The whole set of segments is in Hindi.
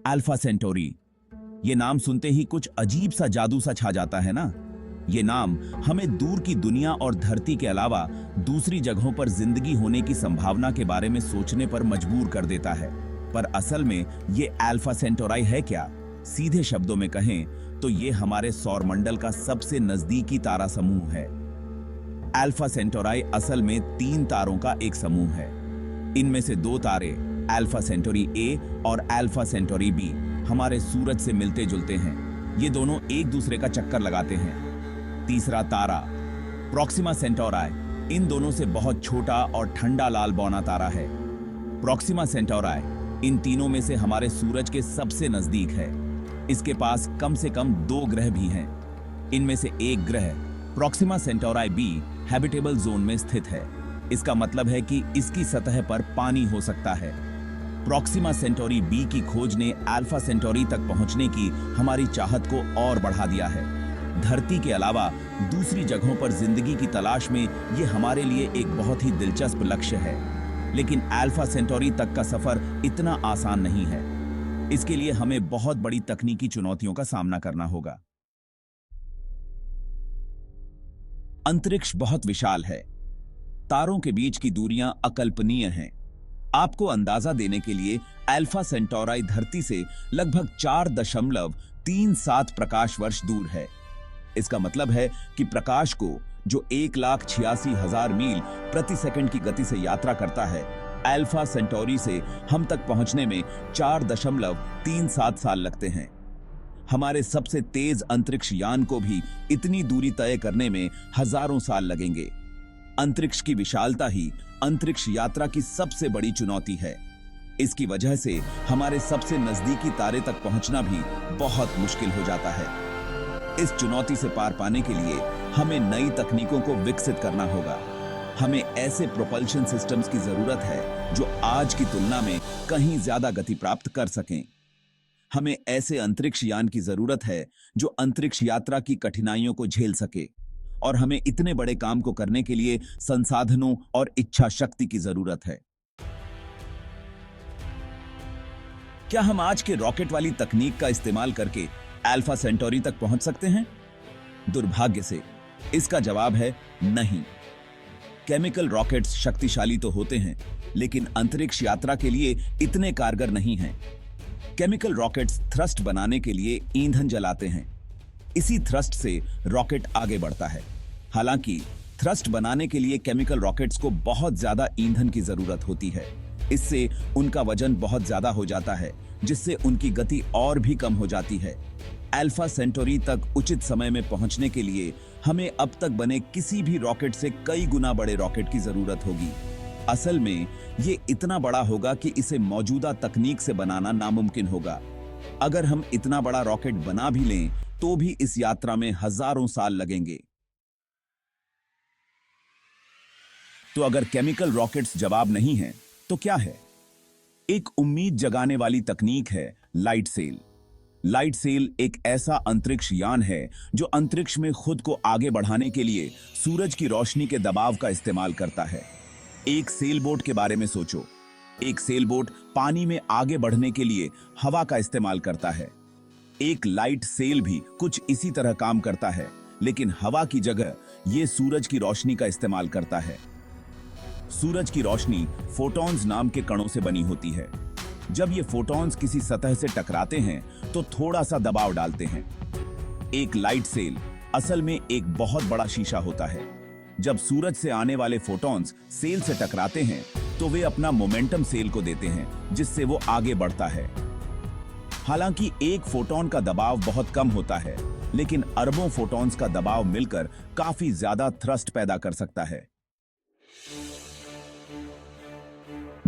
Alpha Centauri. ये नाम सुनते ही कुछ अजीब सा जादू सा छा जाता है ना। ये नाम हमें दूर की दुनिया और धरती के अलावा दूसरी जगहों पर जिंदगी होने की संभावना के बारे में सोचने पर मजबूर कर देता है। पर असल में ये अल्फा सेंटोराई है क्या? सीधे शब्दों में कहें तो ये हमारे सौरमंडल का सबसे नजदीकी तारा समूह है। अल्फा सेंटोराई असल में 3 तारों का एक समूह है। इनमें से 2 तारे अल्फा सेंटोरी ए और अल्फा सेंटोरी बी हमारे सूरज से मिलते जुलते हैं। ये दोनों एक दूसरे का चक्कर लगाते हैं। तीसरा तारा प्रोक्सिमा सेंटोराई इन दोनों से बहुत छोटा और ठंडा लाल बौना तारा है। प्रोक्सिमा सेंटोराई इन तीनों में से हमारे सूरज के सबसे नजदीक है। इसके पास कम से कम 2 ग्रह भी हैं। इनमें से एक ग्रह प्रोक्सिमा सेंटोराई बी हैबिटेबल जोन में स्थित है। इसका मतलब है कि इसकी सतह पर पानी हो सकता है। प्रोक्सिमा सेंटोरी बी की खोज ने अल्फा सेंटोरी तक पहुंचने की हमारी चाहत को और बढ़ा दिया है। धरती के अलावा दूसरी जगहों पर जिंदगी की तलाश में यह हमारे लिए एक बहुत ही दिलचस्प लक्ष्य है। लेकिन अल्फा सेंटोरी तक का सफर इतना आसान नहीं है। इसके लिए हमें बहुत बड़ी तकनीकी चुनौतियों का सामना करना होगा। अंतरिक्ष बहुत विशाल है। तारों के बीच की दूरियां अकल्पनीय हैं। आपको अंदाजा देने के लिए अल्फा सेंटोराई धरती से लगभग 4.37 प्रकाश वर्ष दूर है। इसका मतलब है कि प्रकाश को, जो 1,86,000 मील प्रति सेकंड की गति से यात्रा करता है, अल्फा सेंटोरी से हम तक पहुंचने में 4.37 साल लगते हैं। हमारे सबसे तेज अंतरिक्ष यान को भी इतनी दूरी तय करने में हजारों साल लगेंगे। अंतरिक्ष की विशालता ही अंतरिक्ष यात्रा की सबसे बड़ी चुनौती है। इसकी वजह से हमारे सबसे नजदीकी तारे तक पहुंचना भी बहुत मुश्किल हो जाता है। इस चुनौती से पार पाने के लिए हमें नई तकनीकों को विकसित करना होगा। हमें ऐसे प्रोपल्शन सिस्टम्स की जरूरत है जो आज की तुलना में कहीं ज्यादा गति प्राप्त कर सकें। हमें ऐसे अंतरिक्ष यान की जरूरत है जो अंतरिक्ष यात्रा की कठिनाइयों को झेल सके। और हमें इतने बड़े काम को करने के लिए संसाधनों और इच्छा शक्ति की जरूरत है। क्या हम आज के रॉकेट वाली तकनीक का इस्तेमाल करके अल्फा सेंटोरी तक पहुंच सकते हैं? दुर्भाग्य से इसका जवाब है नहीं। केमिकल रॉकेट्स शक्तिशाली तो होते हैं, लेकिन अंतरिक्ष यात्रा के लिए इतने कारगर नहीं हैं। केमिकल रॉकेट्स थ्रस्ट बनाने के लिए ईंधन जलाते हैं। इसी थ्रस्ट से रॉकेट आगे बढ़ता है। हालांकि थ्रस्ट बनाने के लिए केमिकल रॉकेट्स को बहुत ज्यादा ईंधन की जरूरत होती है। इससे उनका वजन बहुत ज्यादा हो जाता है, जिससे उनकी गति और भी कम हो जाती है। अल्फा सेंटोरी तक उचित समय में पहुंचने के लिए हमें अब तक बने किसी भी रॉकेट से कई गुना बड़े रॉकेट की जरूरत होगी। असल में ये इतना बड़ा होगा कि इसे मौजूदा तकनीक से बनाना नामुमकिन होगा। अगर हम इतना बड़ा रॉकेट बना भी लें तो भी इस यात्रा में हजारों साल लगेंगे। तो अगर केमिकल रॉकेट्स जवाब नहीं है तो क्या है? एक उम्मीद जगाने वाली तकनीक है लाइट सेल। लाइट सेल एक ऐसा अंतरिक्ष यान है जो अंतरिक्ष में खुद को आगे बढ़ाने के लिए सूरज की रोशनी के दबाव का इस्तेमाल करता है। एक सेल बोट के बारे में सोचो। एक सेल बोट पानी में आगे बढ़ने के लिए हवा का इस्तेमाल करता है। एक लाइट सेल भी कुछ इसी तरह काम करता है, लेकिन हवा की जगह यह सूरज की रोशनी का इस्तेमाल करता है। सूरज की रोशनी फोटॉन्स नाम के कणों से बनी होती है। जब ये फोटॉन्स किसी सतह से टकराते हैं तो थोड़ा सा दबाव डालते हैं। एक लाइट सेल असल में एक बहुत बड़ा शीशा होता है। जब सूरज से आने वाले फोटॉन्स सेल से टकराते हैं तो वे अपना मोमेंटम सेल को देते हैं, जिससे वो आगे बढ़ता है। हालांकि एक फोटॉन का दबाव बहुत कम होता है, लेकिन अरबों फोटॉन्स का दबाव मिलकर काफी ज्यादा थ्रस्ट पैदा कर सकता है।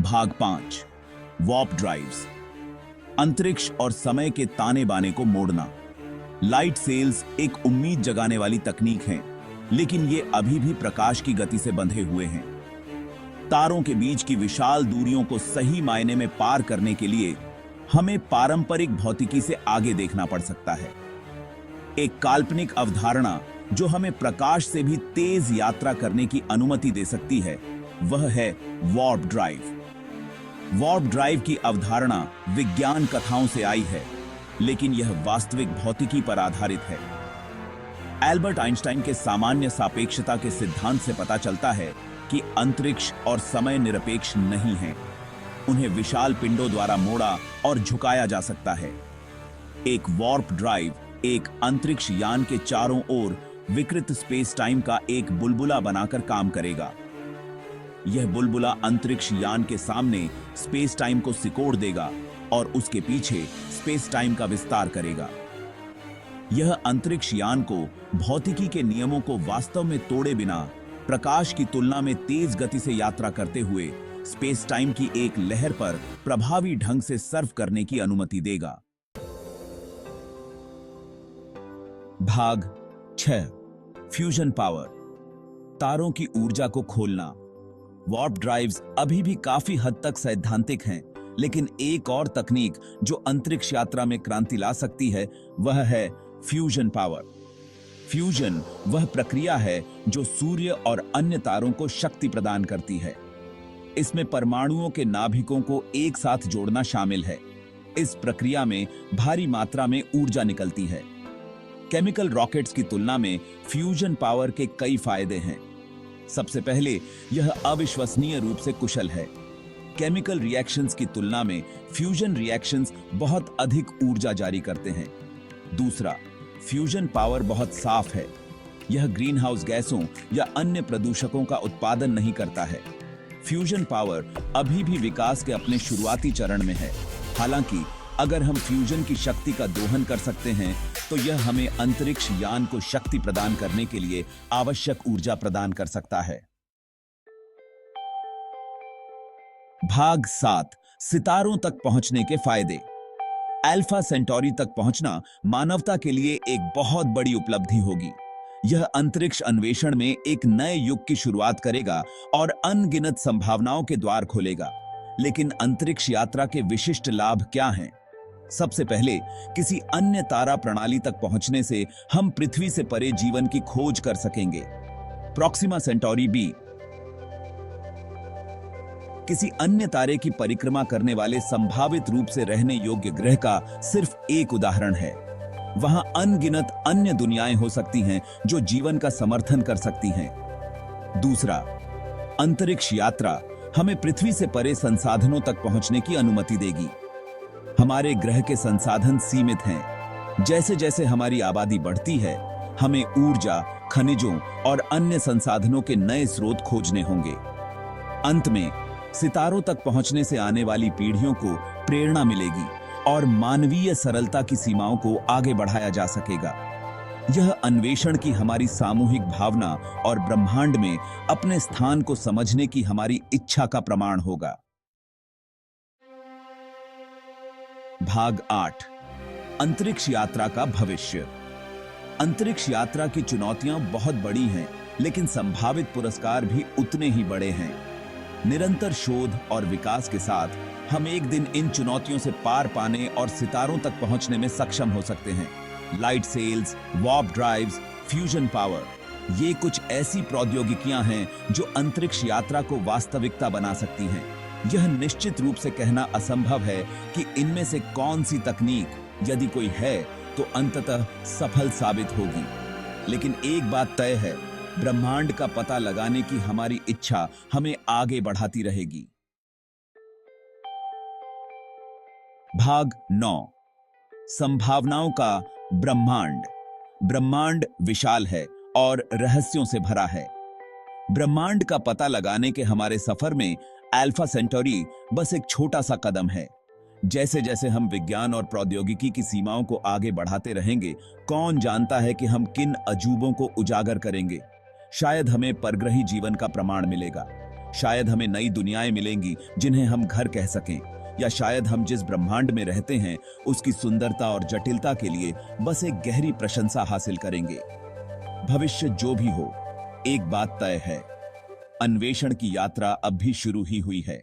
भाग 5, वार्प ड्राइव्स। अंतरिक्ष और समय के ताने बाने को मोड़ना। लाइट सेल्स एक उम्मीद जगाने वाली तकनीक है, लेकिन ये अभी भी प्रकाश की गति से बंधे हुए हैं। तारों के बीच की विशाल दूरियों को सही मायने में पार करने के लिए हमें पारंपरिक भौतिकी से आगे देखना पड़ सकता है। एक काल्पनिक अवधारणा जो हमें प्रकाश से भी तेज यात्रा करने की अनुमति दे सकती है, वह है वार्प ड्राइव। वार्प ड्राइव की अवधारणा विज्ञान कथाओं से आई है, लेकिन यह वास्तविक भौतिकी पर आधारित है। एल्बर्ट आइंस्टाइन के सामान्य सापेक्षता के सिद्धांत से पता चलता है कि अंतरिक्ष और समय निरपेक्ष नहीं हैं। उन्हें विशाल पिंडों द्वारा मोड़ा और झुकाया जा सकता है। एक वार्प ड्राइव एक अंतरिक्ष यान के चारों ओर विकृत स्पेस टाइम का एक बुलबुला बनाकर काम करेगा। यह बुलबुला अंतरिक्ष यान के सामने स्पेस टाइम को सिकोड़ देगा और उसके पीछे स्पेस टाइम का विस्तार करेगा। यह अंतरिक्ष यान को भौतिकी के नियमों को वास्तव में तोड़े बिना प्रकाश की तुलना में तेज गति से यात्रा करते हुए स्पेस टाइम की एक लहर पर प्रभावी ढंग से सर्व करने की अनुमति देगा। भाग 6 फ्यूजन पावर, तारों की ऊर्जा को खोलना। वार्प ड्राइव्स अभी भी काफी हद तक सैद्धांतिक हैं, लेकिन एक और तकनीक जो अंतरिक्ष यात्रा में क्रांति ला सकती है वह है फ्यूजन पावर। फ्यूजन वह प्रक्रिया है जो सूर्य और अन्य तारों को शक्ति प्रदान करती है। इसमें परमाणुओं के नाभिकों को एक साथ जोड़ना शामिल है। इस प्रक्रिया में भारी मात्रा में ऊर्जा निकलती है। केमिकल रॉकेट्स की तुलना में फ्यूजन पावर के कई फायदे हैं। सबसे पहले, यह अविश्वसनीय रूप से कुशल है। केमिकल रिएक्शंस की तुलना में फ्यूजन रिएक्शंस बहुत अधिक ऊर्जा जारी करते हैं। दूसरा, फ्यूजन पावर बहुत साफ है। यह ग्रीन हाउस गैसों या अन्य प्रदूषकों का उत्पादन नहीं करता है। फ्यूजन पावर अभी भी विकास के अपने शुरुआती चरण में है। हालांकि अगर हम फ्यूजन की शक्ति का दोहन कर सकते हैं तो यह हमें अंतरिक्ष यान को शक्ति प्रदान करने के लिए आवश्यक ऊर्जा प्रदान कर सकता है। भाग 7 सितारों तक पहुंचने के फायदे। अल्फा सेंटोरी तक पहुंचना मानवता के लिए एक बहुत बड़ी उपलब्धि होगी। यह अंतरिक्ष अन्वेषण में एक नए युग की शुरुआत करेगा और अनगिनत संभावनाओं के द्वार खोलेगा। लेकिन अंतरिक्ष यात्रा के विशिष्ट लाभ क्या हैं? सबसे पहले, किसी अन्य तारा प्रणाली तक पहुंचने से हम पृथ्वी से परे जीवन की खोज कर सकेंगे। प्रॉक्सिमा सेंटोरी बी किसी अन्य तारे की परिक्रमा करने वाले संभावित रूप से रहने योग्य ग्रह का सिर्फ एक उदाहरण है। वहां अनगिनत अन्य दुनियाएं हो सकती हैं जो जीवन का समर्थन कर सकती हैं। दूसरा, अंतरिक्ष यात्रा हमें पृथ्वी से परे संसाधनों तक पहुंचने की अनुमति देगी। हमारे ग्रह के संसाधन सीमित हैं। जैसे जैसे हमारी आबादी बढ़ती है, हमें ऊर्जा, खनिजों और अन्य संसाधनों के नए स्रोत खोजने होंगे। अंत में, सितारों तक पहुंचने से आने वाली पीढ़ियों को प्रेरणा मिलेगी और मानवीय सरलता की सीमाओं को आगे बढ़ाया जा सकेगा। यह अन्वेषण की हमारी सामूहिक भावना और ब्रह्मांड में अपने स्थान को समझने की हमारी इच्छा का प्रमाण होगा। भाग 8 अंतरिक्ष यात्रा का भविष्य। अंतरिक्ष यात्रा की चुनौतियां बहुत बड़ी हैं, लेकिन संभावित पुरस्कार भी उतने ही बड़े हैं। निरंतर शोध और विकास के साथ हम एक दिन इन चुनौतियों से पार पाने और सितारों तक पहुंचने में सक्षम हो सकते हैं। Light sails, warp drives, fusion power, ये कुछ ऐसी प्रौद्योगिकियां हैं जो अंतरिक्ष यात्रा को वास्तविकता बना सकती हैं। यह निश्चित रूप से कहना असंभव है कि इनमें से कौन सी तकनीक, यदि कोई है, तो अंततः सफल साबित होगी। लेकिन एक बात तय है, ब्रह्मांड का पता लगाने की हमारी इच्छा हमें आगे बढ़ाती रहेगी। भाग 9 संभावनाओं का ब्रह्मांड। ब्रह्मांड विशाल है और रहस्यों से भरा है। ब्रह्मांड का पता लगाने के हमारे सफर में अल्फा सेंटोरी बस एक छोटा सा कदम है। जैसे जैसे हम विज्ञान और प्रौद्योगिकी की सीमाओं को आगे बढ़ाते रहेंगे, कौन जानता है कि हम किन अजूबों को उजागर करेंगे। शायद हमें परग्रही जीवन का प्रमाण मिलेगा, शायद हमें नई दुनियाएं मिलेंगी जिन्हें हम घर कह सकें, या शायद हम जिस ब्रह्मांड में रहते हैं उसकी सुंदरता और जटिलता के लिए बस एक गहरी प्रशंसा हासिल करेंगे। भविष्य जो भी हो, एक बात तय है, अन्वेषण की यात्रा अब भी शुरू ही हुई है।